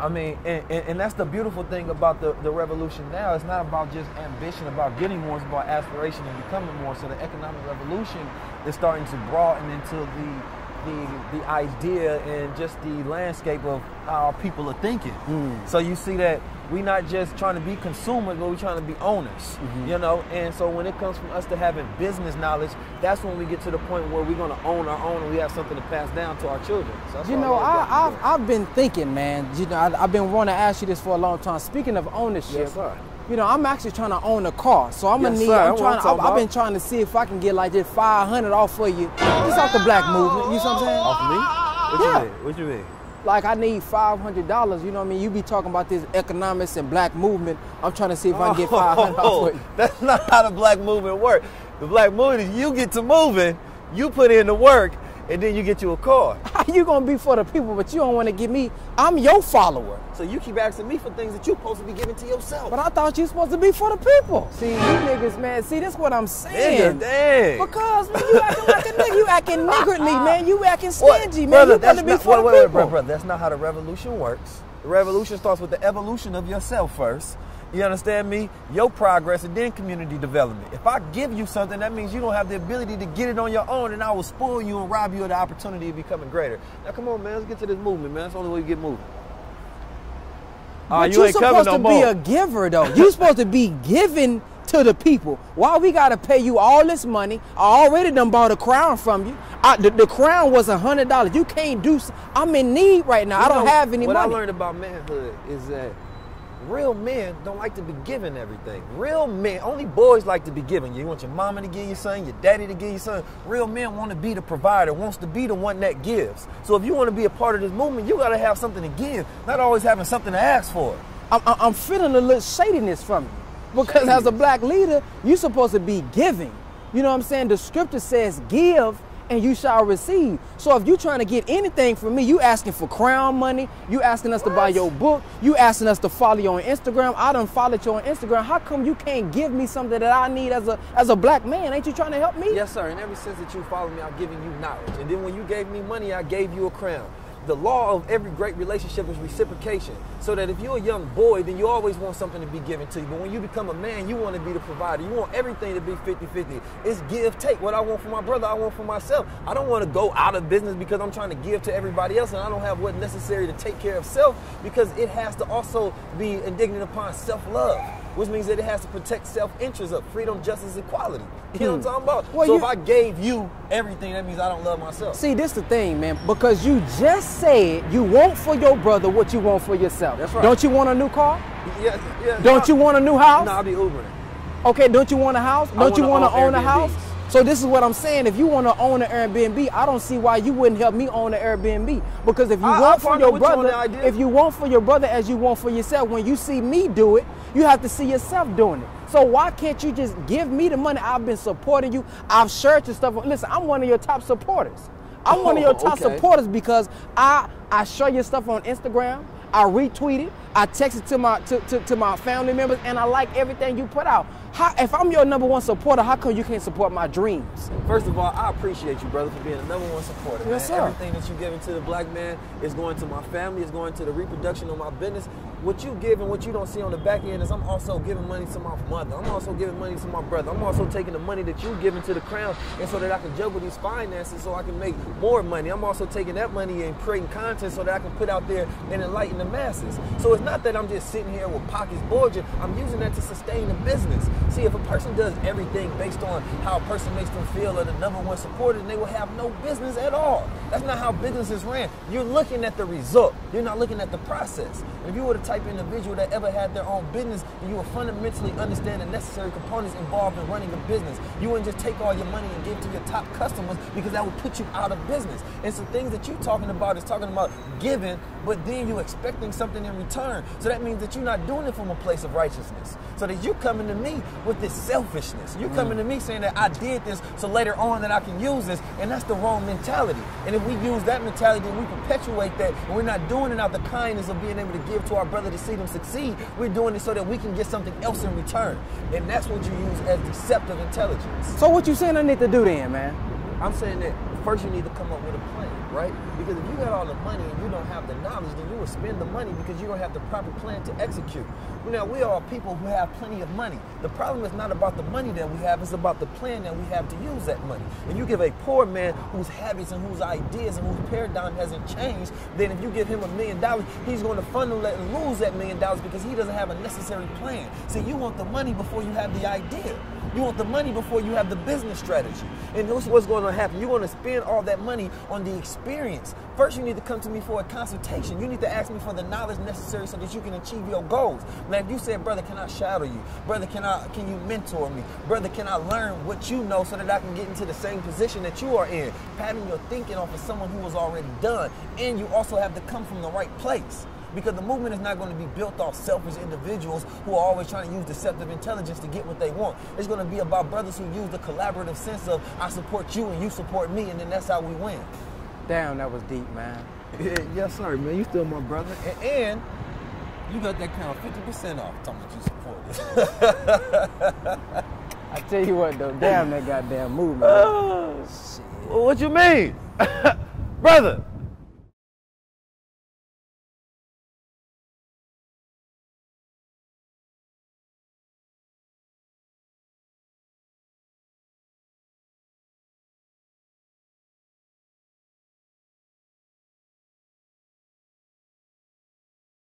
I mean, and that's the beautiful thing about the revolution now. It's not about just ambition, about getting more. It's about aspiration and becoming more. So the economic revolution is starting to broaden into the idea and just the landscape of how people are thinking. So you see that we're not just trying to be consumers, but we're trying to be owners, you know? And so when it comes from us to having business knowledge, that's when we get to the point where we're going to own our own and we have something to pass down to our children. So you know, I've been thinking, man, you know, I've been wanting to ask you this for a long time. Speaking of ownership, yes, sir. You know, I'm actually trying to own a car, so I'm gonna need. I've been trying to see if I can get like just 500 off for you, just off the black movement. You know what I'm saying? Off me? What you mean? What you mean? Like I need $500. You know what I mean? You be talking about this economics and black movement. I'm trying to see if I can get 500 off for you. That's not how the black movement works. The black movement is you get to moving, you put in the work, and then you get you a car. How you gonna be for the people, but you don't want to give me? I'm your follower. So you keep asking me for things that you're supposed to be giving to yourself. But I thought you supposed to be for the people. See, you niggas, man. See, this is what I'm saying. Nigga, dang. Because man, you acting like a nigga. You acting niggardly, man. You acting stingy, man. Brother, you got to be for the people. Brother, that's not how the revolution works. The revolution starts with the evolution of yourself first. You understand me? Your progress and then community development. If I give you something, that means you don't have the ability to get it on your own, and I will spoil you and rob you of the opportunity of becoming greater. Now, come on, man. Let's get to this movement, man. That's the only way you get moving. But you're supposed to be a giver, though. You're supposed to be giving to the people. Why we got to pay you all this money? I already done bought a crown from you. The crown was $100. You can't do. I'm in need right now. I don't have any money. What I learned about manhood is that real men don't like to be given everything. Real men, only boys like to be given. You want your mama to give you something, your daddy to give you something. Real men want to be the provider, wants to be the one that gives. So if you want to be a part of this movement, you got to have something to give, not always having something to ask for. I'm feeling a little shadiness from you. Because as a black leader, you're supposed to be giving. You know what I'm saying? The scripture says, give and you shall receive. So if you're trying to get anything from me, you asking for crown money, you asking us to buy your book, you asking us to follow you on Instagram. I done followed you on Instagram. How come you can't give me something that I need as a black man? Ain't you trying to help me? Yes, sir. In every sense that you follow me, I'm giving you knowledge. And then when you gave me money, I gave you a crown. The law of every great relationship is reciprocation. So that if you're a young boy, then you always want something to be given to you. But when you become a man, you want to be the provider. You want everything to be 50-50. It's give, take. What I want for my brother, I want for myself. I don't want to go out of business because I'm trying to give to everybody else and I don't have what's necessary to take care of self, because it has to also be indignant upon self-love, which means that it has to protect self-interest of freedom, justice, equality. You know what I'm talking about? Well, so if I gave you everything, that means I don't love myself. See, this the thing, man, because you just said you want for your brother what you want for yourself. That's right. Don't you want a new car? Yeah. Don't you want a new house? No, I'll be Ubering. Okay, don't you want a house? Don't you want to own a house? So this is what I'm saying. If you want to own an Airbnb, I don't see why you wouldn't help me own an Airbnb. Because if you want for your brother, if you want for your brother as you want for yourself, when you see me do it, you have to see yourself doing it. So why can't you just give me the money? I've been supporting you. I've shared your stuff. Listen, I'm one of your top supporters. I'm one of your top supporters because I share your stuff on Instagram. I retweet it. I text it to my family members, and I like everything you put out. If I'm your #1 supporter, how come you can't support my dreams? First of all, I appreciate you, brother, for being the #1 supporter. Yes, man. sir. Everything that you give into the black man is going to my family, is going to the reproduction of my business. What you give and what you don't see on the back end is I'm also giving money to my mother. I'm also giving money to my brother. I'm also taking the money that you give into the crown, and so that I can juggle these finances so I can make more money. I'm also taking that money and creating content so that I can put out there and enlighten the masses. So it's not that I'm just sitting here with pockets bulging. I'm using that to sustain the business. See, if a person does everything based on how a person makes them feel or the #1 supporter, then they will have no business at all. That's not how business is ran. You're looking at the result. You're not looking at the process. If you were the type of individual that ever had their own business, then you would fundamentally understand the necessary components involved in running a business. You wouldn't just take all your money and give to your top customers, because that would put you out of business. And some things that you're talking about is talking about giving, but then you're expecting something in return. So that means that you're not doing it from a place of righteousness. So that you're coming to me with this selfishness. You're coming to me saying that I did this so later on that I can use this, and that's the wrong mentality. And if we use that mentality, then we perpetuate that, and we're not doing it out of the kindness of being able to give to our brother to see them succeed. We're doing it so that we can get something else in return. And that's what you use as deceptive intelligence. So what you saying I need to do then, man? I'm saying that first you need to come up with a plan, right? Because if you got all the money and you don't have the knowledge, then you will spend the money because you don't have the proper plan to execute. Now, we are people who have plenty of money. The problem is not about the money that we have, it's about the plan that we have to use that money. If you give a poor man whose habits and whose ideas and whose paradigm hasn't changed, then if you give him $1 million, he's going to funnel it and lose that $1 million because he doesn't have a necessary plan. See, you want the money before you have the idea. You want the money before you have the business strategy. And this is what's going to happen. You want to spend all that money on the experience. First, you need to come to me for a consultation. You need to ask me for the knowledge necessary so that you can achieve your goals. Now, if you said, brother, can I shadow you? Brother, can you mentor me? Brother, can I learn what you know so that I can get into the same position that you are in? Pattern your thinking off of someone who was already done. And you also have to come from the right place. Because the movement is not going to be built off selfish individuals who are always trying to use deceptive intelligence to get what they want. It's going to be about brothers who use the collaborative sense of I support you and you support me, and then that's how we win. Damn, that was deep, man. Yes, sir, man. You still my brother. And you got that crown 50% off. Talking about you support us. I tell you what, though. Damn, that goddamn movement. What you mean? Brother.